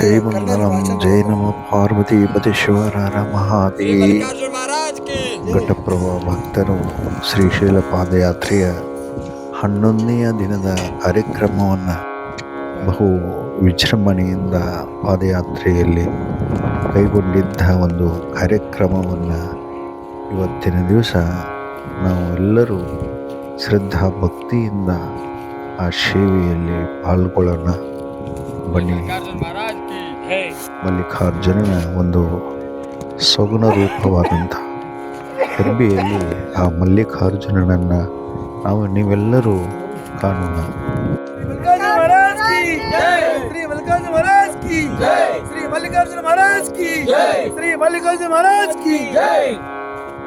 जय मंगलम जय नम पार्वती पतिश्वरार ಮಹಾದೇವಿ. ಘಟಪ್ರಭಾ ಭಕ್ತರು ಶ್ರೀಶೈಲ ಪಾದಯಾತ್ರೆಯ 11ನೆಯ ದಿನದ ಕಾರ್ಯಕ್ರಮವನ್ನು ಬಹು ವಿಜೃಂಭಣೆಯಿಂದ ಪಾದಯಾತ್ರೆಯಲ್ಲಿ ಕೈಗೊಂಡಿದ್ದ ಒಂದು ಕಾರ್ಯಕ್ರಮವನ್ನು ಇವತ್ತಿನ ದಿವಸ ನಾವು ಎಲ್ಲರೂ ಶ್ರದ್ಧಾ ಭಕ್ತಿಯಿಂದ ಆ ಸೇವೆಯಲ್ಲಿ ಪಾಲ್ಗೊಳ್ಳೋಣ. ಬನ್ನಿ. ಮಲ್ಲಿಕಾರ್ಜುನನ ಒಂದು ಸಗುಣ ರೂಪವಾದಂಥ ಹೆಬ್ಬೆಯಲ್ಲಿ ಆ ಮಲ್ಲಿಕಾರ್ಜುನನನ್ನು ನೀವೆಲ್ಲರೂ ಕಾಣೋಣ.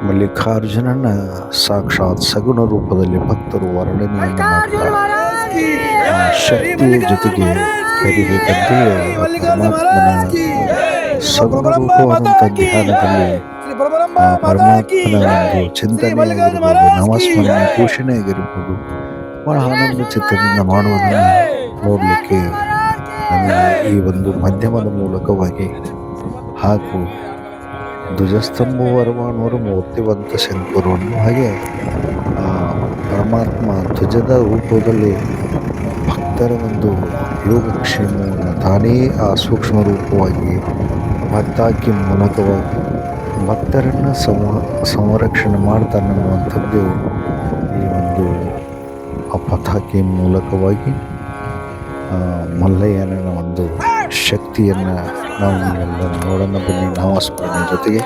ಮಲ್ಲಿಕಾರ್ಜುನನ ಸಾಕ್ಷಾತ್ ಸಗುಣ ರೂಪದಲ್ಲಿ ಭಕ್ತರು ವರ್ಣನೆಯನ್ನು ಮಾಡ್ತಾರೆ. ಶಕ್ತಿಯ ಜೊತೆಗೆ ಕರಿಬೇಕಂತೆ ಪರಮಾತ್ಮನ ಸಗುಣ ರೂಪವಾದಂಥ ಧ್ಯಾನದಲ್ಲಿ ಪರಮಾತ್ಮನ ಒಂದು ಚಿಂತನೆ ಆಗಿರ್ಬೋದು, ನಾಮಸ್ಮರಣೆ, ಘೋಷಣೆ ಆಗಿರ್ಬೋದು, ಬಹಳ ಆನಂದ ಚಿತ್ತದಿಂದ ಮಾಡುವುದನ್ನು ನೋಡಲಿಕ್ಕೆ ನಮಗೆ ಈ ಒಂದು ಮಾಧ್ಯಮದ ಮೂಲಕವಾಗಿ ಹಾಗೂ ಧ್ವಜಸ್ತಂಭವರ 131 ಶಂಕರವನ್ನು ಹಾಗೆ ಪರಮಾತ್ಮ ಧ್ವಜದ ರೂಪದಲ್ಲಿ ಭಕ್ತರ ಒಂದು ಯೋಗಕ್ಷೇಮವನ್ನು ತಾನೇ ಆ ಸೂಕ್ಷ್ಮ ರೂಪವಾಗಿ ಪತಾಕಿ ಮೂಲಕವಾಗಿ ಭಕ್ತರನ್ನು ಸಂರಕ್ಷಣೆ ಮಾಡ್ತಾನೆ ಅನ್ನುವಂಥದ್ದು ಈ ಒಂದು ಆ ಪತಾಕಿ ಮೂಲಕವಾಗಿ ಮಲ್ಲಯ್ಯನ ಒಂದು ಶಕ್ತಿಯನ್ನು ನಾವು ನೀವೆಲ್ಲರೂ ನೋಡೋಣ. ಬನ್ನಿ. ನಾಮಸ್ಮರಣೆ ಜೊತೆಗೆ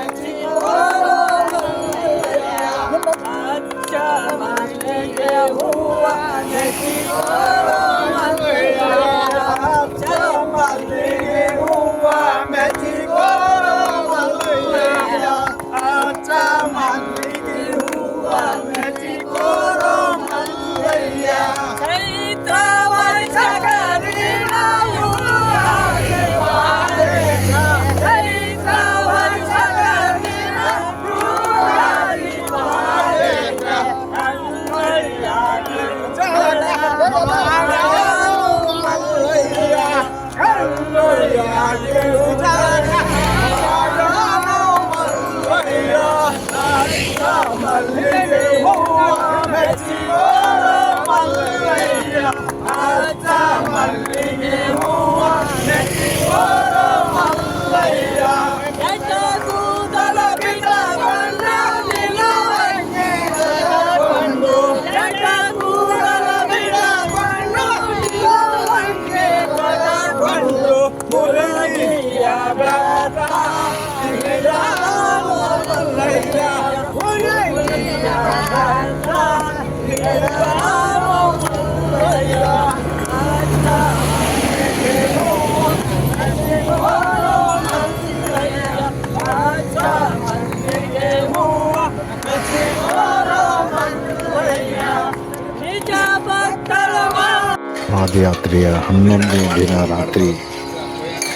ಪಾದಯಾತ್ರೆಯ 11ನೇ ದಿನ ರಾತ್ರಿ,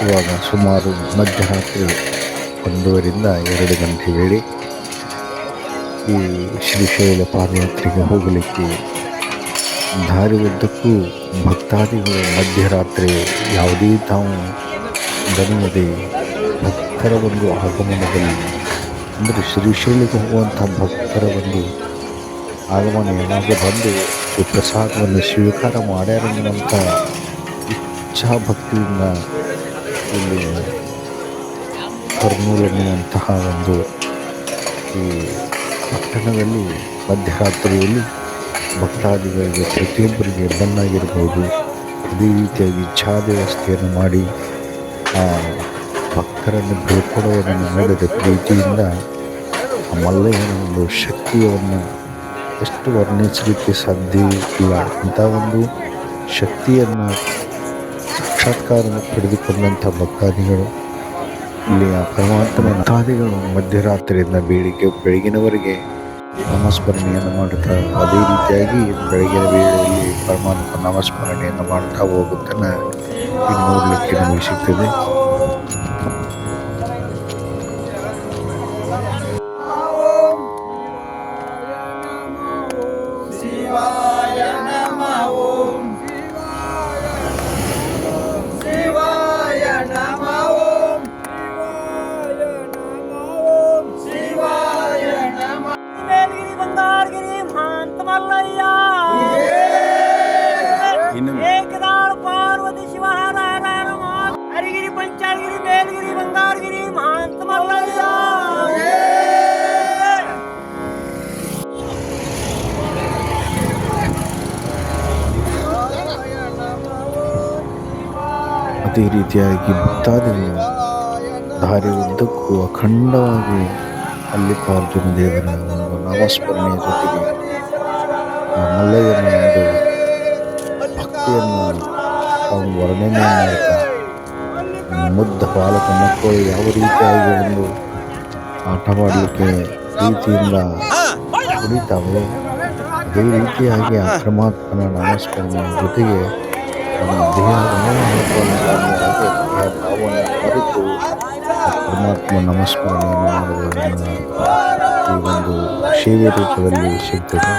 ಇವಾಗ ಸುಮಾರು ಮಧ್ಯರಾತ್ರಿ 1:30ರಿಂದ 2 ಗಂಟೆ ವೇಳೆ ಈ ಶ್ರೀಶೈಲ ಪಾದಯಾತ್ರೆಗೆ ಹೋಗಲಿಕ್ಕೆ ದಾರಿ ಉದ್ದಕ್ಕೂ ಭಕ್ತಾದಿಗಳು ಮಧ್ಯರಾತ್ರಿ ಯಾವುದೇ ತಾವು ದಣಿಯದೆ ಭಕ್ತರ ಒಂದು ಆಗಮನದಲ್ಲಿ, ಅಂದರೆ ಶ್ರೀಶೈಲಕ್ಕೆ ಹೋಗುವಂಥ ಭಕ್ತರ ಒಂದು ಆಗಮನ ಏನಾದರೂ ಬಂದು ಈ ಪ್ರಸಾದವನ್ನು ಸ್ವೀಕಾರ ಮಾಡ್ಯಾರನ್ನುವಂಥ ಇಚ್ಛಾಭಕ್ತಿಯಿಂದ ಇಲ್ಲಿ ಕರ್ನೂಲು ಎನ್ನುವಂತಹ ಒಂದು ಈ ಪಟ್ಟಣದಲ್ಲಿ ಮಧ್ಯರಾತ್ರಿಯಲ್ಲಿ ಭಕ್ತಾದಿಗಳಿಗೆ ಪ್ರತಿಯೊಬ್ಬರಿಗೆ ಬನ್ನಾಗಿರ್ಬೋದು, ಅದೇ ರೀತಿಯಾಗಿ ಚಹಾ ವ್ಯವಸ್ಥೆಯನ್ನು ಮಾಡಿ ಆ ಭಕ್ತರನ್ನು ಬೀಳ್ಕೊಡುವುದನ್ನು ನೋಡಿದ ಪ್ರೀತಿಯಿಂದ ಆ ಮಲ್ಲಯ್ಯನ ಒಂದು ಶಕ್ತಿಯನ್ನು ಎಷ್ಟು ವರ್ಣಿಸಲಿಕ್ಕೆ ಸಾಧ್ಯ ಇಲ್ಲ. ಇಂಥ ಒಂದು ಶಕ್ತಿಯನ್ನು ಸಾಕ್ಷಾತ್ಕಾರ ಪಡೆದುಕೊಂಡಂಥ ಭಕ್ತಾದಿಗಳು ಇಲ್ಲಿ ಆ ಪರಮಾತ್ಮನ ಭಕ್ತಾದಿಗಳು ಮಧ್ಯರಾತ್ರಿಯಿಂದ ಬೆಳಗಿನವರೆಗೆ ನಾಮಸ್ಮರಣೆಯನ್ನು ಮಾಡುತ್ತಾ, ಅದೇ ರೀತಿಯಾಗಿ ಬೆಳಗಿನ ವೇಳೆಯಲ್ಲಿ ಪರಮಾತ್ಮ ನಾಮಸ್ಮರಣೆಯನ್ನು ಮಾಡ್ತಾ ಹೋಗುತ್ತನ್ನ ಇಲ್ಲಿ ನೋಡಲಿಕ್ಕೆ ನಮಗೆ ಸಿಗ್ತದೆ. ಶಿವಾಯ ನಮಃ ಇದೇ ರೀತಿಯಾಗಿ ಭಕ್ತಾದಿಗಳು ದಾರಿ ಉದ್ದಕ್ಕೂ ಅಖಂಡವಾಗಿ ಮಲ್ಲಿಕಾರ್ಜುನ ದೇವರ ಒಂದು ನಾಮಸ್ಮರಣೆಯ ಜೊತೆಗೆ ಮಲ್ಲಯ್ಯನ ಒಂದು ಭಕ್ತಿಯನ್ನು ತಾವು ವರ್ಣನೆ ಮಾಡ್ತಾ ಮುಗ್ಧ ಬಾಲಕ ಮಕ್ಕಳು ಯಾವ ರೀತಿಯಾಗಿ ಒಂದು ಆಟ ಮಾಡಲಿಕ್ಕೆ ಪ್ರೀತಿಯಿಂದ ಕುಡಿತಾವೆ ಅದೇ ರೀತಿಯಾಗಿ ಆ ಪರಮಾತ್ಮನ ನಾಮಸ್ಮರಣೆಯ ಜೊತೆಗೆ ನಮ್ಮ ದೇಹವನ್ನು ಭಾವವನ್ನು ಮರೆತು ಪರಮಾತ್ಮ ನಮಸ್ಮರಣೆಯನ್ನು ಮಾಡುವುದನ್ನು ಈ ಒಂದು ಸೇವೆ ರೂಪದಲ್ಲಿ ಸಿಗ್ತದೆ.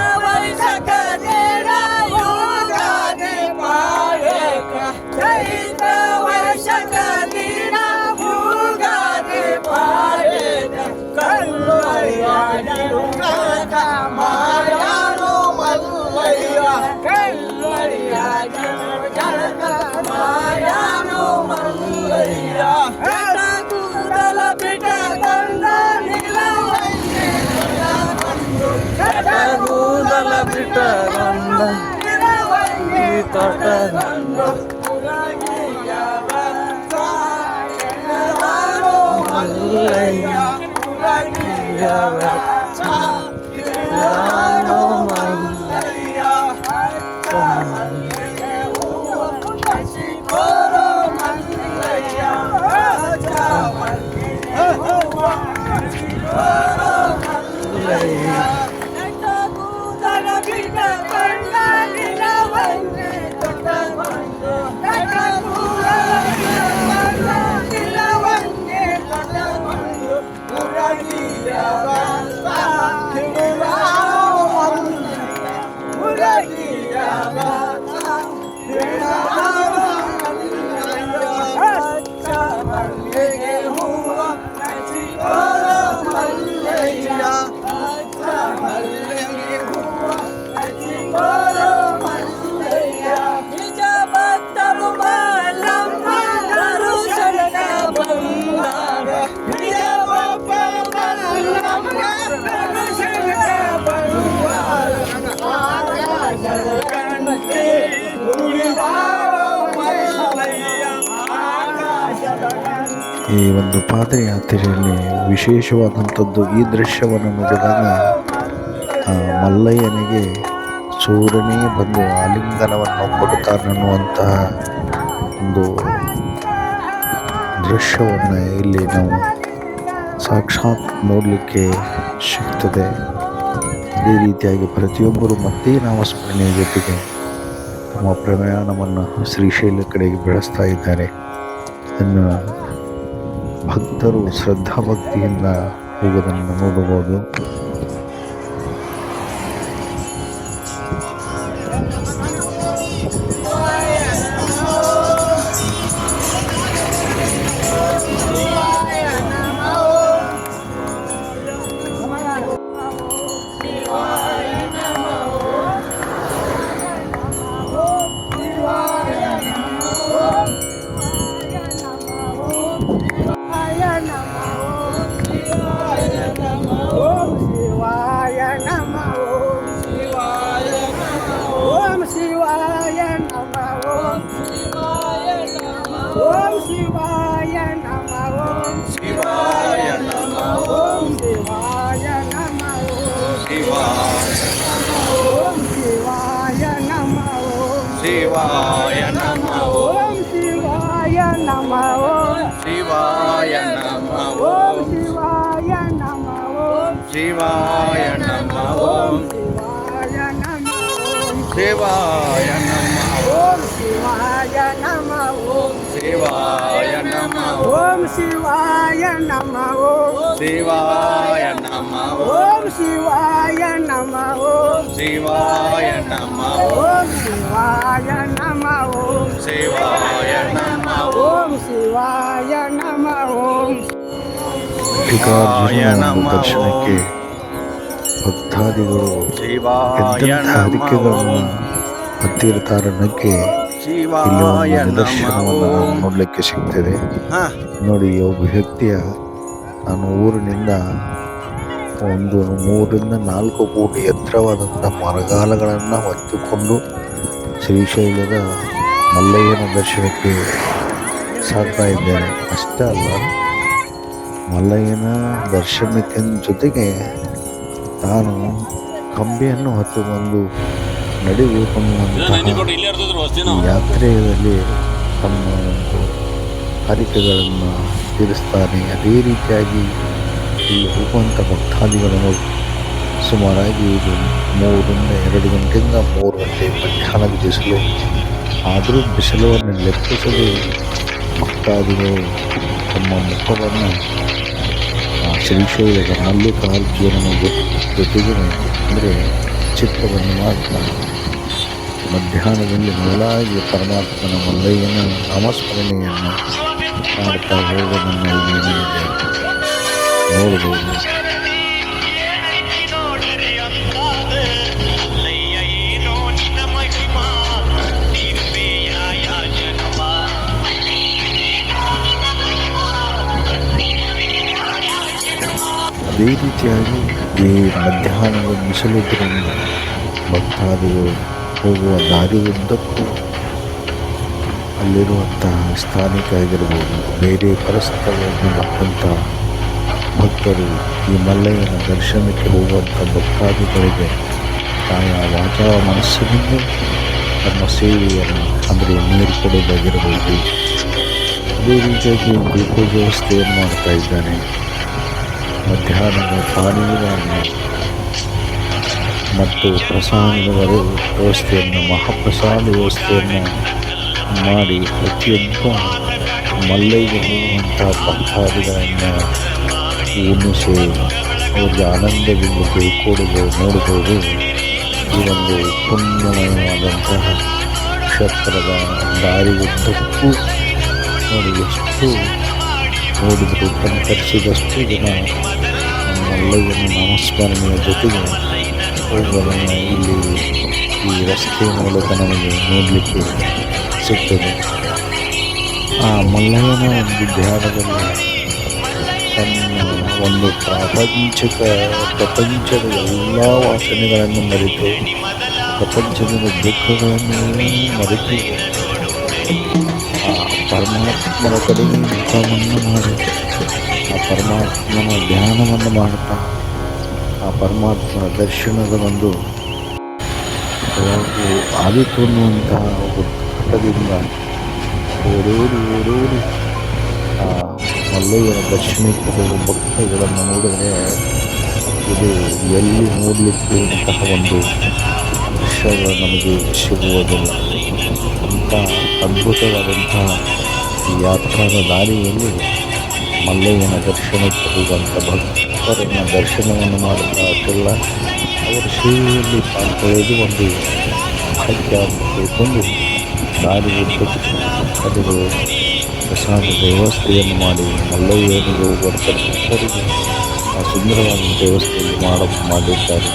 ಈ ಒಂದು ಪಾದಯಾತ್ರೆಯಲ್ಲಿ ವಿಶೇಷವಾದಂಥದ್ದು ಈ ದೃಶ್ಯವನ್ನು ನೋಡಿದಾಗ ಮಲ್ಲಯ್ಯನಿಗೆ ಸೂರ್ಯನೇ ಬಂದು ಆಲಿಂಗನವನ್ನು ಕೊಡುತ್ತಾನನ್ನುವಂತಹ ಒಂದು ದೃಶ್ಯವನ್ನು ಇಲ್ಲಿ ನಾವು ಸಾಕ್ಷಾತ್ ನೋಡಲಿಕ್ಕೆ ಸಿಗ್ತದೆ. ಅದೇ ರೀತಿಯಾಗಿ ಪ್ರತಿಯೊಬ್ಬರು ಮತ್ತೆ ನಾಮಸ್ಮರಣೆಯ ಜೊತೆಗೆ ತಮ್ಮ ಪ್ರಯಾಣವನ್ನು ಶ್ರೀಶೈಲ ಕಡೆಗೆ ಬೆಳೆಸ್ತಾ ಇದ್ದಾರೆ. ಇನ್ನು ಭಕ್ತರು ಶ್ರದ್ಧಾಭಕ್ತಿಯಿಂದ ಹೋಗೋದನ್ನು ನೋಡಬಹುದು. शिवाय नमः ओम शिवाय नमः ओम शिवाय नमः ओम शिवाय नमः ओम शिवाय नमः ओम शिवाय नमः ओम शिवाय नमः ओम शिवाय नमः ओम शिवाय नमः ओम शिवाय नमः ओम शिवाय नमः ओम शिवाय नमः ओम शिवाय नमः ओम शिवाय नमः ओम शिवाय नमः ओम ದರ್ಶನಕ್ಕೆ ಭಕ್ತಾದಿಗಳು ಎಂತೆಂಥ ಹರಿಕೆಗಳನ್ನು ಹತ್ತಿರ್ತಾರನ್ನಕ್ಕೆ ಇಲ್ಲಿ ಒಂದು ನಿದರ್ಶನವನ್ನು ನಾವು ನೋಡಲಿಕ್ಕೆ ಸಿಗ್ತದೆ. ನೋಡಿ, ಒಬ್ಬ ವ್ಯಕ್ತಿಯ ನಾನು ಊರಿನಿಂದ ಒಂದು 3-4 ಕೋಟಿ ಎತ್ತರವಾದಂಥ ಮರಗಾಲಗಳನ್ನು ಹೊತ್ತುಕೊಂಡು ಶ್ರೀಶೈಲದ ಮಲ್ಲಯ್ಯನ ದರ್ಶನಕ್ಕೆ ಸಾಗ್ತಾ ಇದ್ದೇನೆ. ಅಷ್ಟೇ ಅಲ್ಲ, ಮಲ್ಲಯ್ಯನ ದರ್ಶನಕ್ಕೆ ಜೊತೆಗೆ ತಾನು ಕಂಬಿಯನ್ನು ಹೊತ್ತು ಬಂದು ನಡೆಯುವಂತಹ ಈ ಯಾತ್ರೆಯಲ್ಲಿ ತಮ್ಮ ಒಂದು ಹರಿಕೆಗಳನ್ನು ತೀರಿಸ್ತಾನೆ. ಅದೇ ರೀತಿಯಾಗಿ ಇಲ್ಲಿ ಹೋಗುವಂಥ ಭಕ್ತಾದಿಗಳನ್ನು ಸುಮಾರಾಗಿ ಇದು 2 ಗಂಟೆಯಿಂದ 3 ಗಂಟೆ ಮಧ್ಯಾಹ್ನದ ಬಿಸಿಲು. ಆದರೂ ಬಿಸಿಲನ್ನು ಲೆಕ್ಕಿಸದೆ ಭಕ್ತಾದಿಗಳು ತಮ್ಮ ಮುಖವನ್ನು ಶ್ರೀಶೈಲದ ಮಲ್ಲಿಕಾರ್ಜುನನ ಜೊತೆಗೆ ಅಂದರೆ ಚಿತ್ರವನ್ನು ಮಾಡ್ತಾ ಮಧ್ಯಾಹ್ನದಲ್ಲಿ ಮೇಲಾಗಿ ಪರಮಾತ್ಮನ ಮಲ್ಲಯ್ಯನ ನಾಮಸ್ಮರಣೆಯನ್ನು ಮಾಡ್ತಾ ಹೋಗೋದನ್ನು ಇಲ್ಲಿ ನೋಡಬಹುದು. ಅದೇ ರೀತಿಯಾಗಿ ಈ ಮಧ್ಯಾಹ್ನದ ಬಿಸಿಲಿದ್ದರಿಂದ ಭಕ್ತಾದಿಗಳು ಹೋಗುವ ದಾರಿ ಉದ್ದಕ್ಕೂ ಅಲ್ಲಿರುವಂತಹ ಸ್ಥಾನಿಕ ಆಗಿರ್ಬೋದು, ಬೇರೆ ಪರಿಸ್ಥಳದಿಂದ ಬಂದಂಥ ಭಕ್ತರು ಈ ಮಲ್ಲಯ್ಯನ ದರ್ಶನಕ್ಕೆ ಹೋಗುವಂಥ ಭಕ್ತಾದಿಗಳಿಗೆ ಆಯಾ ವಾಚಾ ಮನಸ್ಸಿನಿಂದ ತಮ್ಮ ಸೇವೆಯನ್ನು ಅಂದರೆ ನೀರು ಕೊಡೋದಾಗಿರ್ಬೋದು, ಅದೇ ರೀತಿಯಾಗಿ ಗ್ಲೂಕೋಸ್ ವ್ಯವಸ್ಥೆಯನ್ನು ಮಾಡ್ತಾ ಇದ್ದಾನೆ. ಮಧ್ಯಾಹ್ನದ ಪಾನೀಯವನ್ನು ಮತ್ತು ಪ್ರಸಾದದ ವ್ಯವಸ್ಥೆಯನ್ನು, ಮಹಾಪ್ರಸಾದ ವ್ಯವಸ್ಥೆಯನ್ನು ಮಾಡಿ ಪ್ರತಿಯೊಬ್ಬ ಮಲ್ಲಯ್ಯಗೆ ಹೋಗುವಂಥ ಭಕ್ತಾದಿಗಳನ್ನು ಉಣಿಸಿ ಅವರಿಗೆ ಆನಂದದಿಂದ ಬೀಳ್ಕೊಡುವುದು ನೋಡುವುದು ಈ ಒಂದು ಪುಣ್ಯಮಯವಾದಂತಹ ಕ್ಷೇತ್ರದ ದಾರಿ ಉದ್ದಕ್ಕೂ ನೋಡಿ ಎಷ್ಟು ನೋಡಿದರು ಕಣ್ಕರಿಸಿದಷ್ಟು ಜನ ಮಲ್ಲಯ್ಯನ ನಾಮಸ್ಮರಣೆಯ ಜೊತೆಗೆ ಹೋಗುವುದನ್ನು ಇಲ್ಲಿ ಈ ರಸ್ತೆಯ ಮೂಲಕ ನಮಗೆ ನೋಡಲಿಕ್ಕೆ ಸಿಗ್ತದೆ. ಆ ಮಲ್ಲಯ್ಯನ ಒಂದು ಧ್ಯಾನದಲ್ಲಿ ತನ್ನ ಒಂದು ಪ್ರಪಂಚದ ಎಲ್ಲ ವಾಸನೆಗಳನ್ನು ಮರೆತು, ಪ್ರಪಂಚದ ದುಃಖಗಳನ್ನು ಮರೆತು ಆ ಪರಮಾತ್ಮನ ಕಡೆಗೆ ಮುಖವನ್ನು ಮಾಡಿ ಆ ಪರಮಾತ್ಮನ ಧ್ಯಾನವನ್ನು ಮಾಡ್ತಾ ಆ ಪರಮಾತ್ಮನ ದರ್ಶನದ ಒಂದು ಆದಿತು ಅನ್ನುವಂತಹ ಘಟ್ಟದಿಂದ ಓಡೋಡಿ ಆ ಮಲ್ಲಯ್ಯನ ದರ್ಶನಕ್ಕೆ ಹೋಗುವ ಭಕ್ತಗಳನ್ನು ನೋಡಿದರೆ ಇದು ಎಲ್ಲಿ ನೋಡಲಿಕ್ಕೆ ಇಂತಹ ಒಂದು ದೃಶ್ಯಗಳು ನಮಗೆ ಸಿಗುವುದಿಲ್ಲ. ಅಂಥ ಅದ್ಭುತವಾದಂತಹ ಈ ಯಾತ್ರಾದ ದಾರಿಯಲ್ಲಿ ಮಲ್ಲಯ್ಯನ ದರ್ಶನಕ್ಕೆ ಹೋಗುವಂಥ ಭಕ್ತರನ್ನು ದರ್ಶನವನ್ನು ಮಾಡುತ್ತಾ ಅಷ್ಟೆಲ್ಲ ಅವರ ಸೇವೆಯಲ್ಲಿ ಪಾಲ್ಗೊಳ್ಳೋದು ಒಂದು ಭಾಗ್ಯ ಅಂತ ತಿಳ್ಕೊಂಡು ದಾರಿ ಉದ್ದಕ್ಕೂ ಭಕ್ತರು ಪ್ರಸಾದದ ವ್ಯವಸ್ಥೆಯನ್ನು ಮಾಡಿ ಮಲ್ಲಯ್ಯನಿಗೆ ಹೋಗುವಂಥ ಭಕ್ತರಿಗೆ ಆ ಸುಂದರವಾದ ವ್ಯವಸ್ಥೆಯಲ್ಲಿ ಮಾಡಿದ್ದಾರೆ.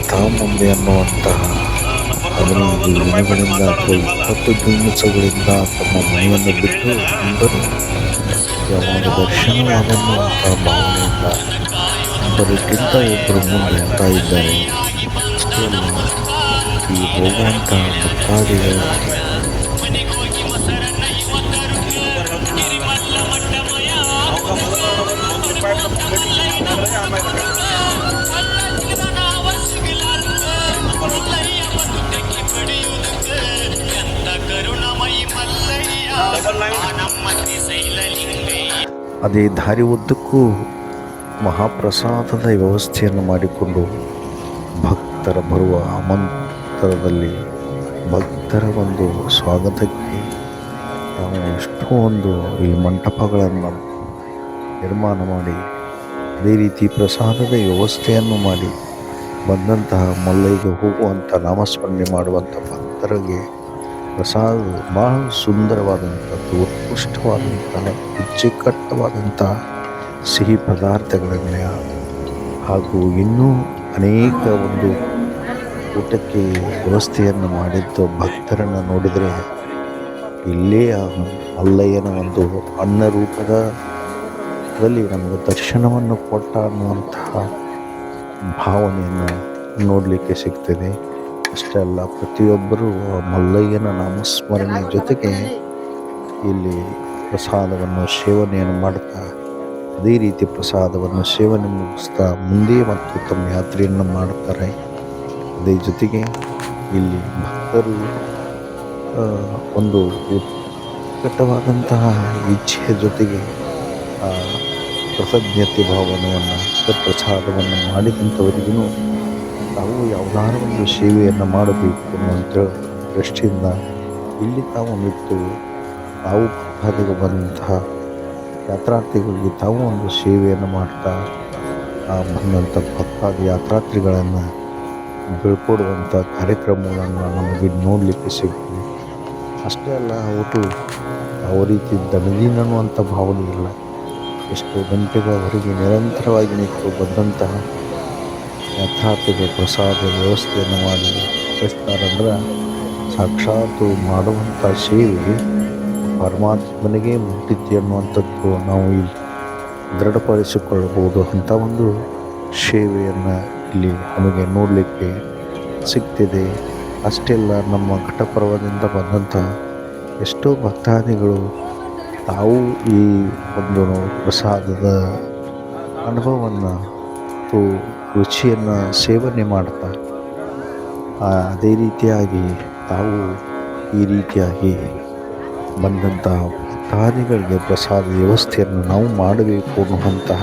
ತಾ ಮುಂದೆ ಅನ್ನುವಂತಹ 15 ದಿನಗಳಿಂದ ಅಥವಾ 20 ದಿವಸಗಳಿಂದ ತಮ್ಮ ಮನೆಯನ್ನು ಬಿಟ್ಟು ಬಂದರೂ ಯಾವಾಗ ದರ್ಶನವಾದನ್ನುವಂತಹ ಭಾವನೆಯಿಂದ ಒಬ್ಬರಿಗಿಂತ ಒಬ್ಬರು ಮುಂದೆ ಅಂತ ಇದ್ದಾರೆ. ಅಷ್ಟೇ ಅಲ್ಲ, ಈ ಹೋಗುವಂತಹ ಭಕ್ತಾದಿಗಳು ಅದೇ ದಾರಿ ಉದ್ದಕ್ಕೂ ಮಹಾಪ್ರಸಾದದ ವ್ಯವಸ್ಥೆಯನ್ನು ಮಾಡಿಕೊಂಡು ಭಕ್ತರ ಬರುವ ಆಮಂತ್ರಣದಲ್ಲಿ ಭಕ್ತರ ಒಂದು ಸ್ವಾಗತಕ್ಕೆ ನಾವು ಎಷ್ಟೊಂದು ಈ ಮಂಟಪಗಳನ್ನು ನಿರ್ಮಾಣ ಮಾಡಿ ಅದೇ ರೀತಿ ಪ್ರಸಾದದ ವ್ಯವಸ್ಥೆಯನ್ನು ಮಾಡಿ ಬಂದಂತಹ ಮಲ್ಲಯ್ಯಗೆ ಹೋಗುವಂಥ ನಾಮಸ್ಮರಣೆ ಮಾಡುವಂಥ ಭಕ್ತರಿಗೆ ಪ್ರಸಾದ ಬಹಳ ಸುಂದರವಾದಂಥದ್ದು, ಉತ್ಕೃಷ್ಟವಾದಂತಹ ರುಚಿಕಟ್ಟವಾದಂಥ ಸಿಹಿ ಪದಾರ್ಥಗಳನ್ನು ಹಾಗೂ ಇನ್ನೂ ಅನೇಕ ಒಂದು ಊಟಕ್ಕೆ ವ್ಯವಸ್ಥೆಯನ್ನು ಮಾಡಿದ್ದು ಭಕ್ತರನ್ನು ನೋಡಿದರೆ ಇಲ್ಲೇ ಆ ಮಲ್ಲಯ್ಯನ ಒಂದು ಅನ್ನ ರೂಪದಲ್ಲಿ ನಮಗೆ ದರ್ಶನವನ್ನು ಕೊಟ್ಟ ಅನ್ನುವಂತಹ ಭಾವನೆಯನ್ನು ನೋಡಲಿಕ್ಕೆ ಸಿಗ್ತದೆ. ಅಷ್ಟೇ ಅಲ್ಲ, ಪ್ರತಿಯೊಬ್ಬರೂ ಆ ಮಲ್ಲಯ್ಯನ ನಾಮಸ್ಮರಣೆ ಜೊತೆಗೆ ಇಲ್ಲಿ ಪ್ರಸಾದವನ್ನು ಸೇವನೆಯನ್ನು ಮಾಡ್ತಾ ಅದೇ ರೀತಿ ಪ್ರಸಾದವನ್ನು ಸೇವನೆ ಮುಗಿಸ್ತಾ ಮುಂದೆ ಮತ್ತು ತಮ್ಮ ಯಾತ್ರೆಯನ್ನು ಮಾಡುತ್ತಾರೆ. ಅದೇ ಜೊತೆಗೆ ಇಲ್ಲಿ ಭಕ್ತರು ಒಂದು ಉತ್ಕಟವಾದಂತಹ ಇಚ್ಛೆಯ ಜೊತೆಗೆ ಕೃತಜ್ಞತೆ ಭಾವನೆಯನ್ನು ಪ್ರಸಾದವನ್ನು ಮಾಡಿದಂಥವರಿಗೂ ತಾವು ಯಾವುದಾದ್ರೂ ಒಂದು ಸೇವೆಯನ್ನು ಮಾಡಬೇಕು ಅನ್ನುವಂಥ ದೃಷ್ಟಿಯಿಂದ ಇಲ್ಲಿ ತಾವು ನಿಂತು ತಾವು ಭಕ್ತಾದಿಗೆ ಬಂದಂತಹ ಯಾತ್ರಾರ್ಥಿಗಳಿಗೆ ತಾವು ಒಂದು ಸೇವೆಯನ್ನು ಮಾಡ್ತಾ ಬಂದಂಥ ಭಕ್ತಾದಿ ಯಾತ್ರಾರ್ಥಿಗಳನ್ನು ಬೀಳ್ಕೊಡುವಂಥ ಕಾರ್ಯಕ್ರಮಗಳನ್ನು ನಮಗೆ ನೋಡಲಿಕ್ಕೆ ಸಿಗ್ತದೆ. ಅಷ್ಟೇ ಅಲ್ಲ, ಅವರು ಯಾವ ರೀತಿ ದಣದೀನ ಅನ್ನುವಂಥ ಭಾವನೆ ಇಲ್ಲ. ಎಷ್ಟು ಗಂಟೆಗಳವರೆಗೆ ನಿರಂತರವಾಗಿ ನಿಂತು ಬಂದಂತಹ ಯಾತ್ರಾರ್ಥಿಗಳ ಪ್ರಸಾದ ವ್ಯವಸ್ಥೆಯನ್ನು ಮಾಡಿ ಕಳಿಸ್ತಾರಂದ್ರೆ ಸಾಕ್ಷಾತ್ತು ಮಾಡುವಂಥ ಸೇವೆ ಪರಮಾತ್ಮನಿಗೆ ಮುಟ್ಟಿತ್ತು ಅನ್ನುವಂಥದ್ದು ನಾವು ಇಲ್ಲಿ ದೃಢಪಡಿಸಿಕೊಳ್ಳಬಹುದು. ಅಂಥ ಒಂದು ಸೇವೆಯನ್ನು ಇಲ್ಲಿ ನಮಗೆ ನೋಡಲಿಕ್ಕೆ ಸಿಗ್ತಿದೆ. ಅಷ್ಟೇ ಅಲ್ಲ, ನಮ್ಮ ಘಟಪರ್ವದಿಂದ ಬಂದಂಥ ಎಷ್ಟೋ ಭಕ್ತಾದಿಗಳು ತಾವು ಈ ಒಂದು ಪ್ರಸಾದದ ಅನುಭವವನ್ನು ಮತ್ತು ರುಚಿಯನ್ನು ಸೇವನೆ ಮಾಡ್ತಾ ಅದೇ ರೀತಿಯಾಗಿ ತಾವು ಈ ರೀತಿಯಾಗಿ ಬಂದಂಥ ಭಕ್ತಾದಿಗಳಿಗೆ ಪ್ರಸಾದ ವ್ಯವಸ್ಥೆಯನ್ನು ನಾವು ಮಾಡಬೇಕು ಅನ್ನುವಂತಹ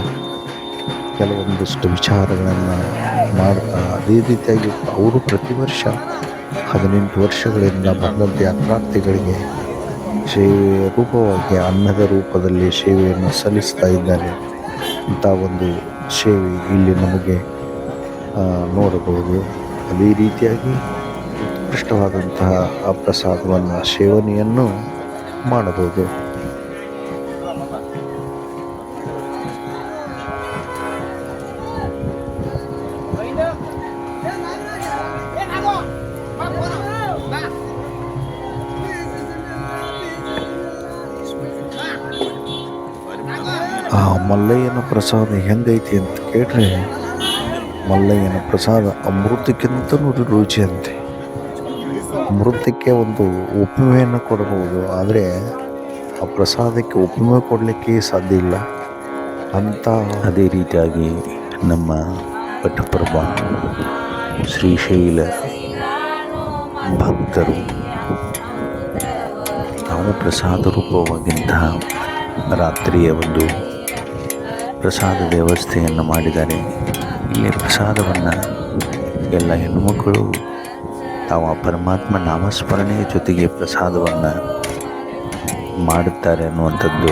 ಕೆಲವೊಂದಿಷ್ಟು ವಿಚಾರಗಳನ್ನು ಮಾಡ್ತಾ ಅದೇ ರೀತಿಯಾಗಿ ಅವರು ಪ್ರತಿ ವರ್ಷ 18 ವರ್ಷಗಳಿಂದ ಬಂದಂಥ ಯಾತ್ರಾರ್ಥಿಗಳಿಗೆ ಸೇವೆಯ ರೂಪವಾಗಿ ಅನ್ನದ ರೂಪದಲ್ಲಿ ಸೇವೆಯನ್ನು ಸಲ್ಲಿಸ್ತಾ ಇದ್ದಾರೆ. ಇಂಥ ಒಂದು ಸೇವೆ ಇಲ್ಲಿ ನಮಗೆ ನೋಡಬಹುದು. ಅದೇ ರೀತಿಯಾಗಿ ಉತ್ಕೃಷ್ಟವಾದಂತಹ ಆ ಪ್ರಸಾದವನ್ನು ಸೇವನೆಯನ್ನು ಮಾಡಬಹುದು. ಆ ಮಲ್ಲಯ್ಯನ ಪ್ರಸಾದ ಹೆಂಗೈತಿ ಅಂತ ಕೇಳ್ರೆ, ಮಲ್ಲಯ್ಯನ ಪ್ರಸಾದ ಅಮೃತಕ್ಕಿಂತಲೂ ರುಚಿ ಅಂತೆ. ಅಮೃತಕ್ಕೆ ಒಂದು ಉಪಮೆಯನ್ನು ಕೊಡಬಹುದು, ಆದರೆ ಆ ಪ್ರಸಾದಕ್ಕೆ ಉಪಮೆ ಕೊಡಲಿಕ್ಕೆ ಸಾಧ್ಯ ಇಲ್ಲ ಅಂತ. ಅದೇ ರೀತಿಯಾಗಿ ನಮ್ಮ ಘಟಪ್ರಭಾ ಶ್ರೀಶೈಲ ಭಕ್ತರು ತಾವು ಪ್ರಸಾದ ರೂಪವಾಗಿಂತಹ ರಾತ್ರಿಯ ಒಂದು ಪ್ರಸಾದದ ವ್ಯವಸ್ಥೆಯನ್ನು ಮಾಡಿದ್ದಾರೆ. ಇಲ್ಲಿ ಪ್ರಸಾದವನ್ನು ಎಲ್ಲ ಹೆಣ್ಣುಮಕ್ಕಳು ತಾವು ಆ ಪರಮಾತ್ಮ ನಾಮಸ್ಮರಣೆಯ ಜೊತೆಗೆ ಪ್ರಸಾದವನ್ನು ಮಾಡುತ್ತಾರೆ ಅನ್ನುವಂಥದ್ದು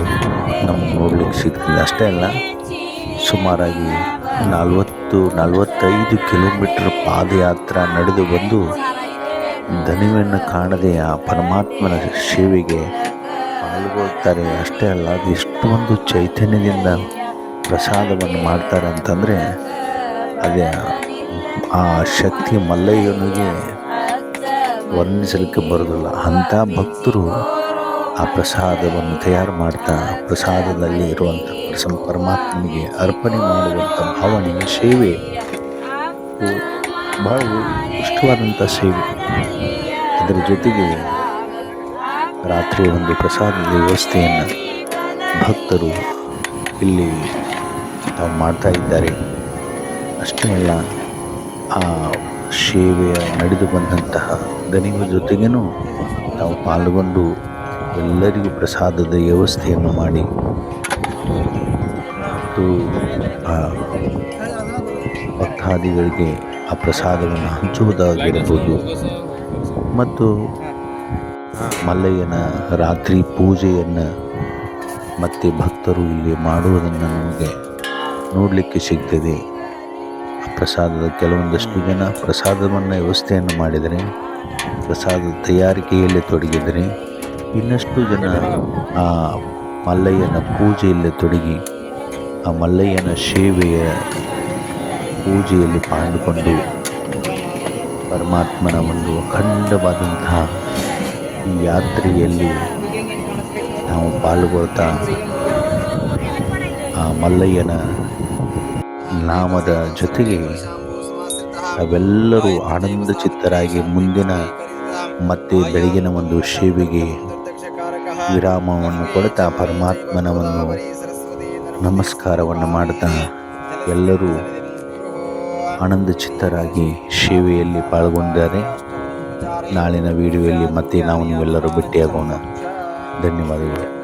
ನಮಗೆ ನೋಡಲಿಕ್ಕೆ ಸಿಗ್ತದೆ. ಅಷ್ಟೇ ಅಲ್ಲ, ಸುಮಾರಾಗಿ 40-45 ಕಿಲೋಮೀಟರ್ ಪಾದಯಾತ್ರೆ ನಡೆದು ಬಂದು ದಣಿವನ್ನು ಕಾಣದೆ ಆ ಪರಮಾತ್ಮನ ಸೇವೆಗೆ ಪಾಲ್ಗೊಳ್ತಾರೆ. ಅಷ್ಟೇ ಅಲ್ಲ, ಅದು ಎಷ್ಟೊಂದು ಚೈತನ್ಯದಿಂದ ಪ್ರಸಾದವನ್ನು ಮಾಡ್ತಾರೆ ಅಂತಂದರೆ ಅದೇ ಆ ಶಕ್ತಿ ಮಲ್ಲಯ್ಯನಿಗೆ ವರ್ಣಿಸಲಿಕ್ಕೆ ಬರೋದಿಲ್ಲ. ಅಂಥ ಭಕ್ತರು ಆ ಪ್ರಸಾದವನ್ನು ತಯಾರು ಮಾಡ್ತಾ ಪ್ರಸಾದದಲ್ಲಿ ಇರುವಂಥ ಪರಮಾತ್ಮನಿಗೆ ಅರ್ಪಣೆ ಮಾಡುವಂಥ ಭಾವನೆಯ ಸೇವೆ ಬಹಳ ಇಷ್ಟವಾದಂಥ ಸೇವೆ. ಅದರ ಜೊತೆಗೆ ರಾತ್ರಿ ಒಂದು ಪ್ರಸಾದದ ವ್ಯವಸ್ಥೆಯನ್ನು ಭಕ್ತರು ಇಲ್ಲಿ ತಾವು ಮಾಡ್ತಾ ಇದ್ದಾರೆ. ಅಷ್ಟೇ ಅಲ್ಲ, ಆ ಸೇವೆಯ ನಡೆದು ಬಂದಂತಹ ದಣಿವ ಜೊತೆಗೇನು ತಾವು ಪಾಲ್ಗೊಂಡು ಎಲ್ಲರಿಗೂ ಪ್ರಸಾದದ ವ್ಯವಸ್ಥೆಯನ್ನು ಮಾಡಿ ಮತ್ತು ಆ ಭಕ್ತಾದಿಗಳಿಗೆ ಆ ಪ್ರಸಾದವನ್ನು ಹಂಚುವುದಾಗಿರಬಹುದು ಮತ್ತು ಮಲ್ಲಯ್ಯನ ರಾತ್ರಿ ಪೂಜೆಯನ್ನು ಮತ್ತು ಭಕ್ತರು ಇಲ್ಲಿ ಮಾಡುವುದನ್ನು ನಮಗೆ ನೋಡಲಿಕ್ಕೆ ಸಿಗ್ತದೆ. ಪ್ರಸಾದದ ಕೆಲವೊಂದಷ್ಟು ಜನ ಪ್ರಸಾದವನ್ನು ವ್ಯವಸ್ಥೆಯನ್ನು ಮಾಡಿದರೆ, ಪ್ರಸಾದದ ತಯಾರಿಕೆಯಲ್ಲಿ ತೊಡಗಿದರೆ, ಇನ್ನಷ್ಟು ಜನ ಆ ಮಲ್ಲಯ್ಯನ ಪೂಜೆಯಲ್ಲಿ ತೊಡಗಿ ಆ ಮಲ್ಲಯ್ಯನ ಸೇವೆಯ ಪೂಜೆಯಲ್ಲಿ ಪಾಲ್ಗೊಂಡು ಪರಮಾತ್ಮನ ಒಂದು ಅಖಂಡವಾದಂತಹ ಈ ಯಾತ್ರೆಯಲ್ಲಿ ನಾವು ಪಾಲ್ಗೊಳ್ತಾ ಆ ಮಲ್ಲಯ್ಯನ ನಾಮದ ಜೊತೆಗೆ ನಾವೆಲ್ಲರೂ ಆನಂದ ಚಿತ್ತರಾಗಿ ಮುಂದಿನ ಮತ್ತೆ ಬೆಳಗಿನ ಒಂದು ಸೇವೆಗೆ ವಿರಾಮವನ್ನು ಕೊಡ್ತಾ ಪರಮಾತ್ಮನ ಒಂದು ನಮಸ್ಕಾರವನ್ನು ಮಾಡ್ತಾ ಎಲ್ಲರೂ ಆನಂದ ಚಿತ್ತರಾಗಿ ಸೇವೆಯಲ್ಲಿ ಪಾಲ್ಗೊಂಡರೆ ನಾಳಿನ ವಿಡಿಯೋದಲ್ಲಿ ಮತ್ತೆ ನಾವು ನೀವೆಲ್ಲರೂ ಭೇಟಿಯಾಗೋಣ. ಧನ್ಯವಾದಗಳು.